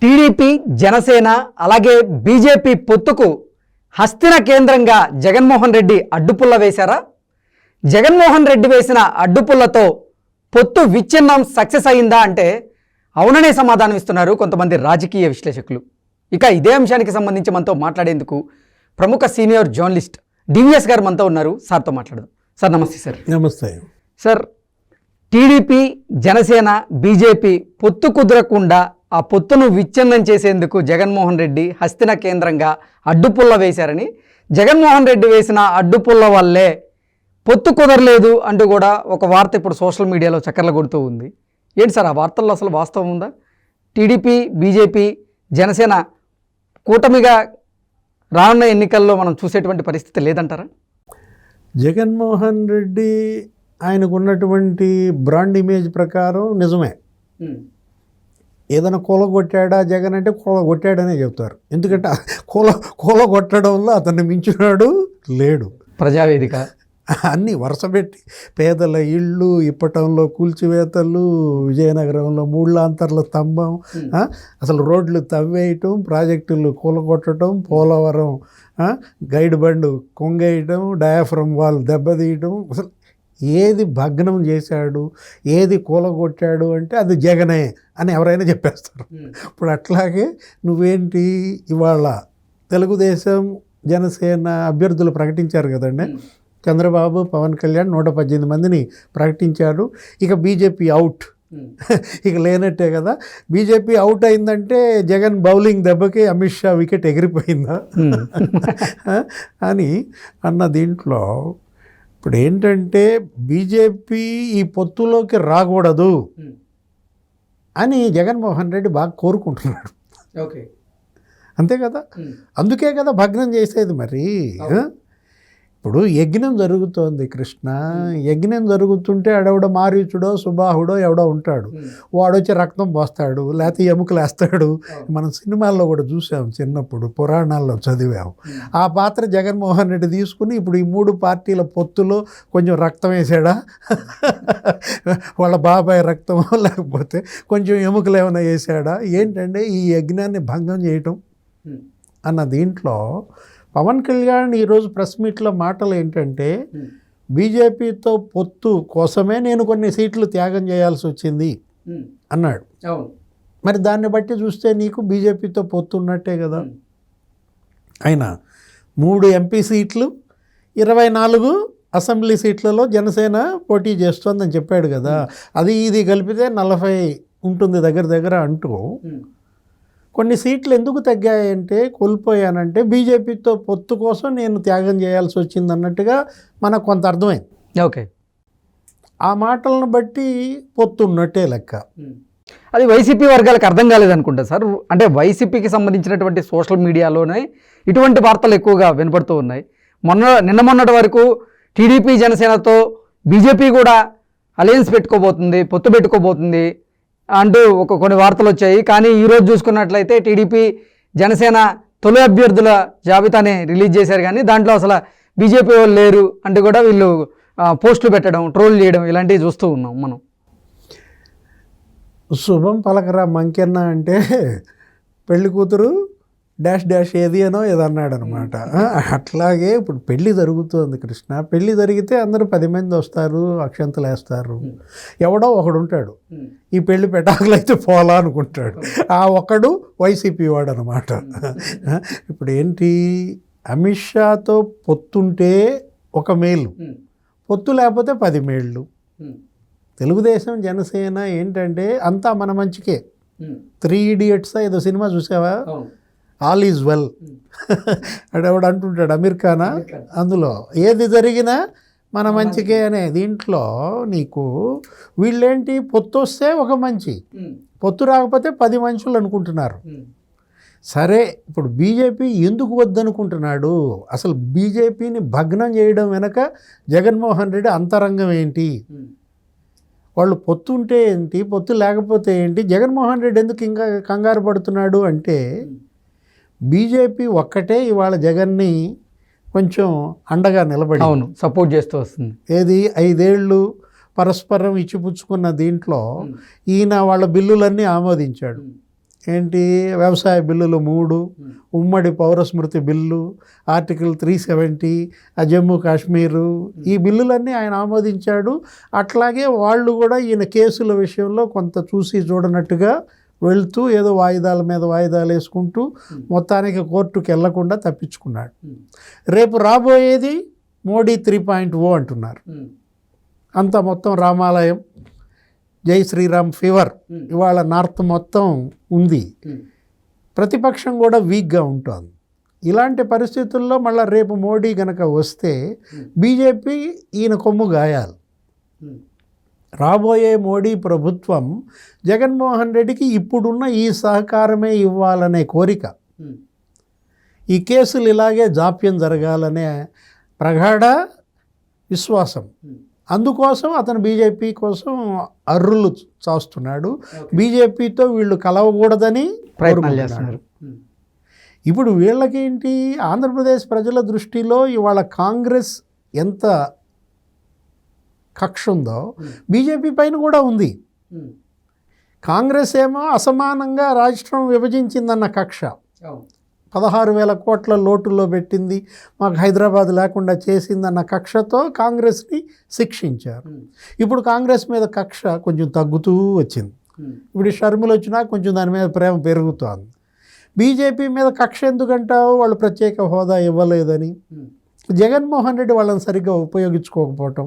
TDP Janasena అలాగే BJP పొత్తుకు హస్తిన కేంద్రంగా జగన్మోహన్ రెడ్డి అడ్డుపుల్ల వేశారా? జగన్మోహన్ రెడ్డి వేసిన అడ్డుపుల్లతో పొత్తు విచ్ఛిన్నం సక్సెస్ అయిందా అంటే అవుననే సమాధానం ఇస్తున్నారు కొంతమంది రాజకీయ విశ్లేషకులు. ఇక ఇదే అంశానికి సంబంధించి మనతో మాట్లాడేందుకు ప్రముఖ సీనియర్ జర్నలిస్ట్ డివిఎస్ గారు మనతో ఉన్నారు. సార్తో మాట్లాడదాం. సార్ నమస్తే. సార్ నమస్తే. సార్, టీడీపీ జనసేన బీజేపీ పొత్తు కుదరకుండా ఆ పొత్తును విచ్ఛిన్నం చేసేందుకు జగన్మోహన్ రెడ్డి హస్తిన కేంద్రంగా అడ్డుపుల్ల వేశారని, జగన్మోహన్ రెడ్డి వేసిన అడ్డుపుల్ల వల్లే పొత్తు కుదరలేదు అంటూ కూడా ఒక వార్త ఇప్పుడు సోషల్ మీడియాలో చక్కర్లు కొడుతూ ఉంది. ఏంటి సార్, ఆ వార్తల్లో అసలు వాస్తవం ఉందా? టీడీపీ బీజేపీ జనసేన కూటమిగా రానున్న ఎన్నికల్లో మనం చూసేటువంటి పరిస్థితి లేదంటారా? జగన్మోహన్ రెడ్డి ఆయనకు ఉన్నటువంటి బ్రాండ్ ఇమేజ్ ప్రకారం నిజమే. ఏదైనా కూలగొట్టాడా జగన్ అంటే కూలగొట్టాడనే చెప్తారు. ఎందుకంటే కూలగొట్టడంలో అతన్ని మించినాడు లేడు. ప్రజావేదిక అన్నీ వరుసపెట్టి పేదల ఇళ్ళు ఇప్పటంలో కూల్చివేతలు, విజయనగరంలో మూడులాంతర్ల స్తంభం, అసలు రోడ్లు తవ్వేయటం, ప్రాజెక్టులు కూలగొట్టడం, పోలవరం గైడ్ బండు కొంగేయటం, డయాఫ్రమ్ వాల్ దెబ్బతీయటం, అసలు ఏది భగ్నం చేశాడు, ఏది కూలగొట్టాడు అంటే అది జగనే అని ఎవరైనా చెప్పేస్తారు. ఇప్పుడు అట్లాగే నువ్వేంటి ఇవాళ తెలుగుదేశం జనసేన అభ్యర్థులు ప్రకటించారు కదండి. చంద్రబాబు పవన్ కళ్యాణ్ 118 మందిని ప్రకటించారు. ఇక బీజేపీ అవుట్, ఇక లేనట్టే కదా. బీజేపీ అవుట్ అయిందంటే జగన్ బౌలింగ్ దెబ్బకి అమిత్ షా వికెట్ ఎగిరిపోయిందా అని అన్న దీంట్లో ఇప్పుడు ఏంటంటే బీజేపీ ఈ పొత్తులోకి రాకూడదు అని జగన్మోహన్ రెడ్డి బాగా కోరుకుంటున్నాడు. అంతే కదా, అందుకే కదా భగ్నం చేసేది. మరి ఇప్పుడు యజ్ఞం జరుగుతోంది కృష్ణ, యజ్ఞం జరుగుతుంటే ఆడెవడో మారీచుడో సుబాహుడో ఎవడో ఉంటాడు, వాడొచ్చి రక్తం పోస్తాడు, లేకపోతే ఎముకలు వేస్తాడు. మనం సినిమాల్లో కూడా చూసాం, చిన్నప్పుడు పురాణాల్లో చదివాం. ఆ పాత్ర జగన్మోహన్ రెడ్డి తీసుకుని ఇప్పుడు ఈ 3 పార్టీల పొత్తులో కొంచెం రక్తం వేసాడా, వాళ్ళ బాబాయ్ రక్తం లేకపోతే కొంచెం ఎముకలు ఏమైనా వేసాడా ఏంటంటే ఈ యజ్ఞాన్ని భంగం చేయటం అన్న దీంట్లో పవన్ కళ్యాణ్ ఈరోజు ప్రెస్ మీట్లో మాటలు ఏంటంటే బీజేపీతో పొత్తు కోసమే నేను కొన్ని సీట్లు త్యాగం చేయాల్సి వచ్చింది అన్నాడు. మరి దాన్ని బట్టి చూస్తే నీకు బీజేపీతో పొత్తు ఉన్నట్టే కదా. ఆయన 3 ఎంపీ సీట్లు 24 అసెంబ్లీ సీట్లలో జనసేన పోటీ చేస్తోందని చెప్పాడు కదా. అది ఇది కలిపితే 40 ఉంటుంది దగ్గర దగ్గర అంటూ కొన్ని సీట్లు ఎందుకు తగ్గాయంటే, కోల్పోయానంటే బీజేపీతో పొత్తు కోసం నేను త్యాగం చేయాల్సి వచ్చింది అన్నట్టుగా మనకు కొంత అర్థమైంది. ఓకే, ఆ మాటలను బట్టి పొత్తు ఉన్నట్టే లెక్క. అది వైసీపీ వర్గాలకు అర్థం కాలేదనుకుంటా సార్. అంటే వైసీపీకి సంబంధించినటువంటి సోషల్ మీడియాలోనే ఇటువంటి వార్తలు ఎక్కువగా వినపడుతూ ఉన్నాయి. నిన్న మొన్నటి వరకు టీడీపీ జనసేనతో బీజేపీ కూడా అలయన్స్ పెట్టుకోబోతుంది, పొత్తు పెట్టుకోబోతుంది అంటూ కొన్ని వార్తలు వచ్చాయి. కానీ ఈరోజు చూసుకున్నట్లయితే టీడీపీ జనసేన తొలి అభ్యర్థుల జాబితాని రిలీజ్ చేశారు, కానీ దాంట్లో అసలు బీజేపీ వాళ్ళు లేరు అంటూ కూడా వీళ్ళు పోస్టులు పెట్టడం, ట్రోల్ చేయడం ఇలాంటివి చూస్తూ ఉన్నాం మనం. శుభం పలకరా మంకెన్న అంటే పెళ్లి కూతురు డాష్ డాష్ ఏది అనో ఏదన్నాడు అనమాట. అట్లాగే ఇప్పుడు పెళ్ళి జరుగుతుంది కృష్ణ. పెళ్ళి జరిగితే అందరూ 10 మంది వస్తారు, అక్షంతలు వేస్తారు. ఎవడో ఒకడు ఉంటాడు ఈ పెళ్లి పెటాకులు అయితే పోలా అనుకుంటాడు. ఆ ఒకడు వైసీపీ వాడు అనమాట. ఇప్పుడు ఏంటి, అమిత్ షాతో పొత్తుంటే ఒక మేలు, పొత్తు లేకపోతే 10 మేళ్ళు. తెలుగుదేశం జనసేన ఏంటంటే అంతా మన మంచికే. 3 Idiots ఏదో సినిమా చూసావా, ఆల్ ఈజ్ వెల్ అంటే ఎవడు అంటుంటాడు, అమీర్ ఖానా, అందులో ఏది జరిగినా మన మంచికే అనే దీంట్లో నీకు వీళ్ళేంటి పొత్తు వస్తే ఒక మంచి, పొత్తు రాకపోతే 10 మనుషులు అనుకుంటున్నారు. సరే, ఇప్పుడు బీజేపీ ఎందుకు వద్దనుకుంటున్నాడు, అసలు బీజేపీని భగ్నం చేయడం వెనక జగన్మోహన్ రెడ్డి అంతరంగం ఏంటి, వాళ్ళు పొత్తు ఉంటే ఏంటి, పొత్తు లేకపోతే ఏంటి, జగన్మోహన్ రెడ్డి ఎందుకు ఇంకా కంగారు పడుతున్నాడు అంటే బీజేపీ ఒక్కటే ఇవాళ జగన్ని కొంచెం అండగా నిలబడి సపోర్ట్ చేస్తూ వస్తుంది. ఏది 5 ఏళ్ళు పరస్పరం ఇచ్చిపుచ్చుకున్న దీంట్లో ఈయన వాళ్ళ బిల్లులన్నీ ఆమోదించాడు. ఏంటి వ్యవసాయ బిల్లులు 3, ఉమ్మడి పౌరస్మృతి బిల్లు, ఆర్టికల్ 370, ఆ జమ్మూ కాశ్మీరు, ఈ బిల్లులన్నీ ఆయన ఆమోదించాడు. అట్లాగే వాళ్ళు కూడా ఈయన కేసుల విషయంలో కొంత చూసి చూడనట్టుగా వెళ్తూ ఏదో వాయిదాల మీద వాయిదాలు వేసుకుంటూ మొత్తానికి కోర్టుకు వెళ్లకుండా తప్పించుకున్నాడు. రేపు రాబోయేది మోడీ 3.0 అంటున్నారు. అంత మొత్తం రామాలయం, జై శ్రీరామ్ ఫీవర్ ఇవాళ నార్త్ మొత్తం ఉంది. ప్రతిపక్షం కూడా వీక్గా ఉంటుంది. ఇలాంటి పరిస్థితుల్లో మళ్ళీ రేపు మోడీ గనక వస్తే బీజేపీ ఈయన కొమ్ము గాయాలి. రాబోయే మోడీ ప్రభుత్వం జగన్మోహన్ రెడ్డికి ఇప్పుడున్న ఈ సహకారమే ఇవ్వాలనే కోరిక, ఈ కేసులు ఇలాగే జాప్యం జరగాలనే ప్రగాఢ విశ్వాసం, అందుకోసం అతను బీజేపీ కోసం అర్రులు చాస్తున్నాడు. బీజేపీతో వీళ్ళు కలవకూడదని ప్రయత్నాలు చేస్తున్నారు. ఇప్పుడు వీళ్ళకేంటి, ఆంధ్రప్రదేశ్ ప్రజల దృష్టిలో ఇవాళ కాంగ్రెస్ ఎంత కక్ష ఉందో బీజేపీ పైన కూడా ఉంది. కాంగ్రెస్ ఏమో అసమానంగా రాష్ట్రం విభజించిందన్న కక్ష, 16,000 కోట్ల లోటులో పెట్టింది, మాకు హైదరాబాద్ లేకుండా చేసిందన్న కక్షతో కాంగ్రెస్ని శిక్షించారు. ఇప్పుడు కాంగ్రెస్ మీద కక్ష కొంచెం తగ్గుతూ వచ్చింది. ఇప్పుడు షర్మిల వచ్చినా కొంచెం దాని మీద ప్రేమ పెరుగుతోంది. బీజేపీ మీద కక్ష ఎందుకంటావు, వాళ్ళు ప్రత్యేక హోదా ఇవ్వలేదని, జగన్మోహన్ రెడ్డి వాళ్ళని సరిగ్గా ఉపయోగించుకోకపోవటం,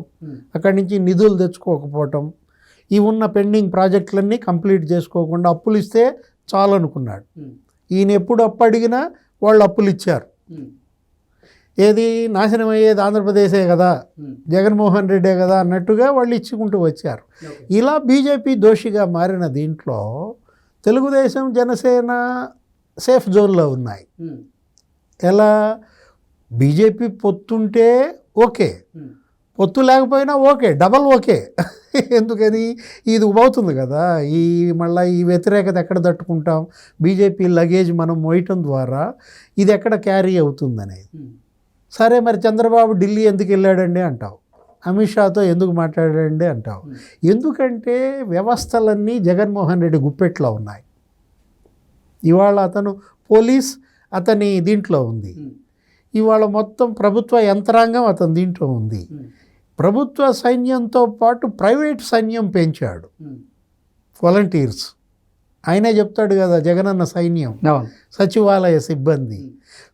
అక్కడి నుంచి నిధులు తెచ్చుకోకపోవటం, ఈ ఉన్న పెండింగ్ ప్రాజెక్టులన్నీ కంప్లీట్ చేసుకోకుండా అప్పులు ఇస్తే చాలు అనుకున్నాడు. ఈయన ఎప్పుడు అప్పు అడిగినా వాళ్ళు అప్పులు ఇచ్చారు. ఏది నాశనం అయ్యేది ఆంధ్రప్రదేశే కదా, జగన్మోహన్ రెడ్డే కదా అన్నట్టుగా వాళ్ళు ఇచ్చుకుంటూ వచ్చారు. ఇలా బీజేపీ దోషిగా మారిన దీంట్లో తెలుగుదేశం జనసేన సేఫ్ జోన్లో ఉన్నాయి. ఎలా, బీజేపీ పొత్తుంటే ఓకే, పొత్తు లేకపోయినా ఓకే, డబల్ ఓకే. ఎందుకని, ఇది అవుతుంది కదా, మళ్ళీ ఈ వ్యతిరేకత ఎక్కడ తట్టుకుంటాం, బీజేపీ లగేజ్ మనం మోయటం ద్వారా ఇది ఎక్కడ క్యారీ అవుతుందనేది. సరే మరి చంద్రబాబు ఢిల్లీ ఎందుకు వెళ్ళాడండి అంటావు, అమిత్ షాతో ఎందుకు మాట్లాడాడండి అంటావు. ఎందుకంటే వ్యవస్థలన్నీ జగన్మోహన్ రెడ్డి గుప్పెట్లో ఉన్నాయి. ఇవాళ అతను పోలీస్ అతని దీంట్లో ఉంది, ఇవాళ మొత్తం ప్రభుత్వ యంత్రాంగం అతని దీంట్లో ఉంది. ప్రభుత్వ సైన్యంతో పాటు ప్రైవేట్ సైన్యం పెంచాడు, వాలంటీర్స్. ఆయనే చెప్తాడు కదా, జగనన్న సైన్యం, సచివాలయ సిబ్బంది,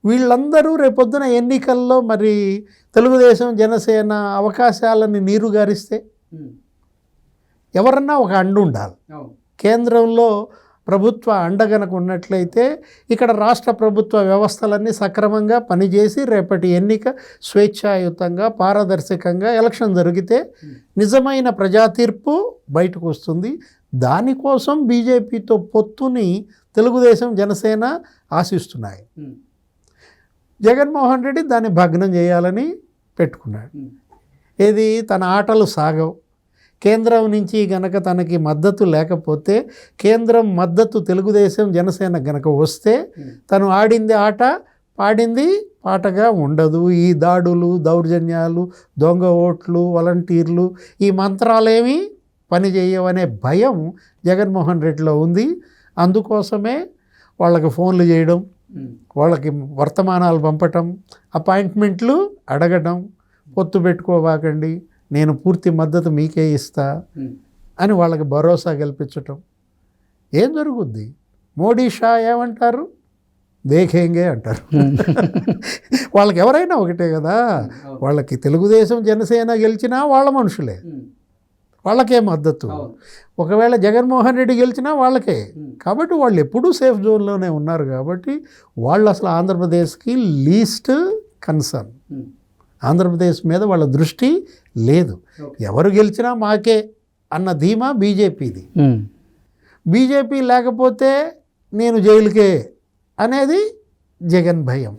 వీళ్ళందరూ రేపొద్దున ఎన్నికల్లో మరి తెలుగుదేశం జనసేన అవకాశాలని నీరుగారిస్తే ఎవరన్నా ఒక అండు ఉండాలి. కేంద్రంలో ప్రభుత్వ అండగనకు ఉన్నట్లయితే ఇక్కడ రాష్ట్ర ప్రభుత్వ వ్యవస్థలన్నీ సక్రమంగా పనిచేసి రేపటి ఎన్నిక స్వేచ్ఛాయుతంగా పారదర్శకంగా ఎలక్షన్ జరిగితే నిజమైన ప్రజా తీర్పు బయటకు వస్తుంది. దానికోసం బీజేపీతో పొత్తుని తెలుగుదేశం జనసేన ఆశిస్తున్నాయి. జగన్మోహన్ రెడ్డి దాన్ని భగ్నం చేయాలని పెట్టుకున్నాడు. ఏది, తన ఆటలు సాగవు. కేంద్రం నుంచి గనక తనకి మద్దతు లేకపోతే, కేంద్రం మద్దతు తెలుగుదేశం జనసేన గనక వస్తే తను ఆడింది ఆట, పాడింది పాటగా ఉండదు. ఈ దాడులు, దౌర్జన్యాలు, దొంగ ఓట్లు, వాలంటీర్లు, ఈ మంత్రాలేమీ పనిచేయవనే భయం జగన్మోహన్ రెడ్డిలో ఉంది. అందుకోసమే వాళ్ళకి ఫోన్లు చేయడం, వాళ్ళకి వర్తమానాలు పంపటం, అపాయింట్మెంట్లు అడగడం, పొత్తు పెట్టుకోవాకండి, నేను పూర్తి మద్దతు మీకే ఇస్తా అని వాళ్ళకి భరోసా కల్పించటం. ఏం జరుగుద్ది, మోడీ షా ఏమంటారు, దేఖేంగే అంటారు. వాళ్ళకి ఎవరైనా ఒకటే కదా, వాళ్ళకి తెలుగుదేశం జనసేన గెలిచినా వాళ్ళ మనుషులే, వాళ్ళకే మద్దతు. ఒకవేళ జగన్మోహన్ రెడ్డి గెలిచినా వాళ్ళకే. కాబట్టి వాళ్ళు ఎప్పుడూ సేఫ్ జోన్లోనే ఉన్నారు. కాబట్టి వాళ్ళు అసలు ఆంధ్రప్రదేశ్కి లీస్ట్ కన్సర్న్, ఆంధ్రప్రదేశ్ మీద వాళ్ళ దృష్టి లేదు. ఎవరు గెలిచినా మాకే అన్న ధీమా బీజేపీది. బీజేపీ లేకపోతే నేను జైలుకే అనేది జగన్ భయం.